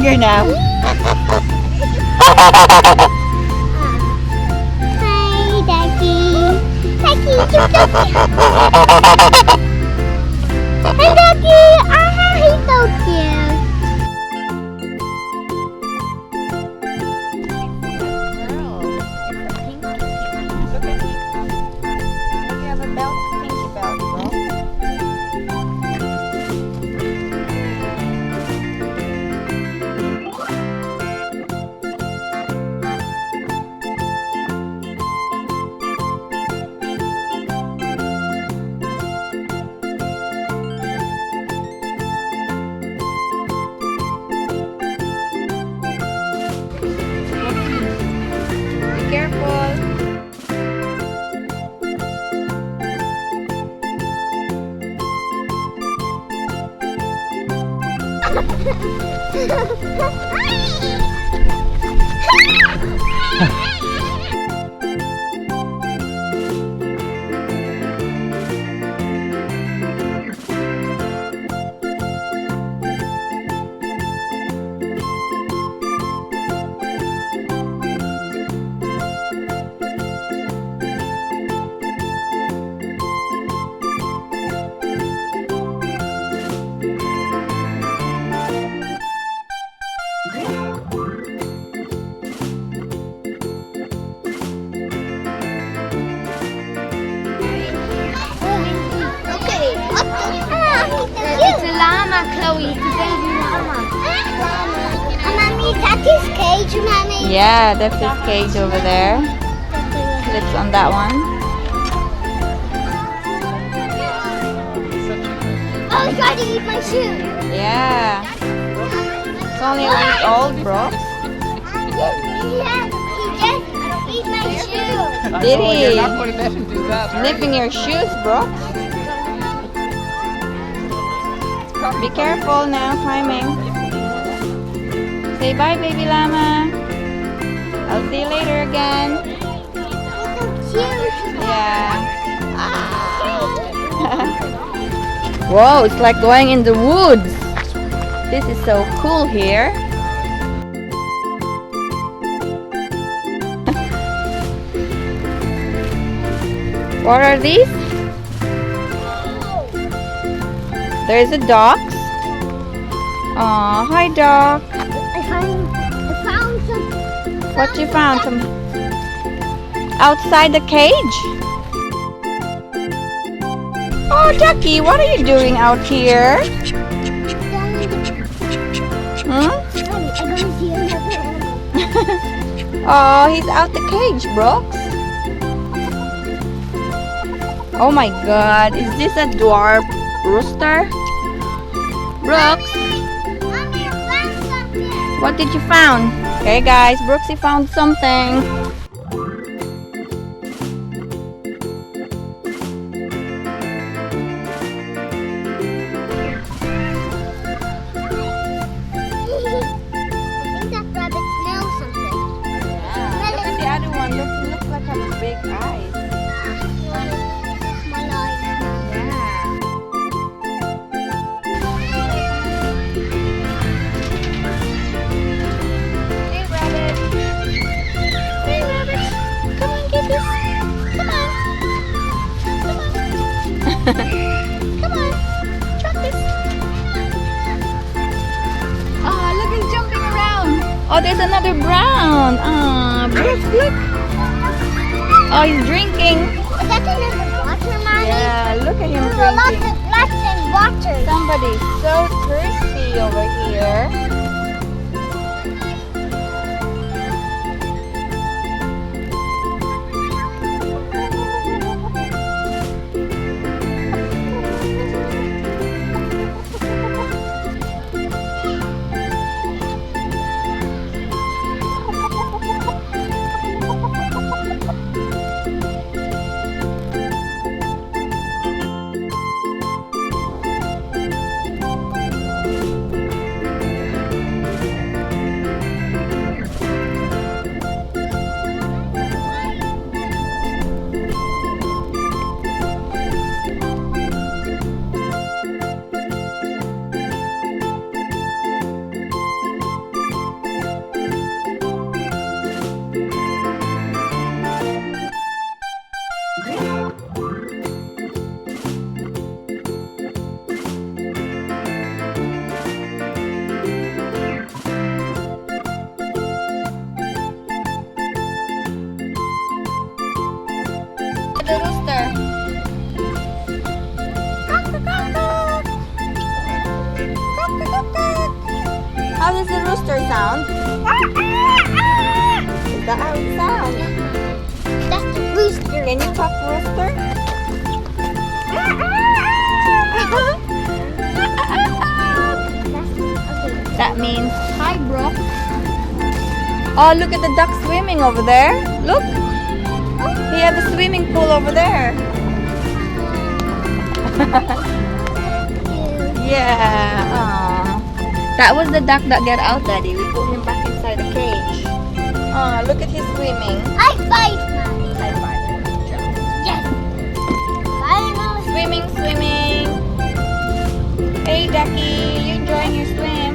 finger now. Hi, Daddy. Daddy, you're so cute. Hi, Daddy. He's so cute. You have a belt, pinky belt, bro. Be careful. It's a llama, Chloe. It's a baby llama. Mommy, that's his cage, Mommy. Yeah, that's his cage over there. Clips on that one. Oh, he's trying to eat my shoe. Yeah. It's only a week old, bro. He just eat my shoe. Did Oh, he? you're not going to let him do that. are Sniffing your shoes, bro. Be careful now, climbing. Say bye, baby llama. I'll see you later again. He's so cute. Yeah. Whoa, it's like going in the woods. This is so cool here. What are these? There's a dog. Aw, hi dog. I found some. What you found? Some outside the cage? Oh, Ducky, what are you doing out here? Hmm? I'm gonna see another animal. Oh, he's out the cage, Brox. Oh my god, is this a dwarf rooster? Brox, Mommy, I found something. what did you found? Okay guys, Brooksy found something. I think that rabbit smells something. Yeah, look at the other one. Looks like has big eyes. My life. Yeah. Hey rabbit. Hey rabbit. Come on, get this. Come on. Come on. Come on. Drop this. Oh, look, he's jumping around. Oh, there's another brown. Ah, Brooks, look. Oh, he's drinking. Is that another water, Mommy? Yeah, look at him There's a lot drinking. of lots of water. Somebody's so thirsty over here. How does the rooster sound? Is that how it sounds? That's the rooster. Can you talk rooster? That means hi, Brox. Oh, look at the duck swimming over there. Look. We have a swimming pool over there. Yeah. Aw. That was the duck that got out, Daddy. We put him back inside the cage. Oh, look at his swimming. High five, Mommy. High five. Good job. Yes. Bye, Mommy. Swimming, swimming. Hey, ducky, you enjoying your swim?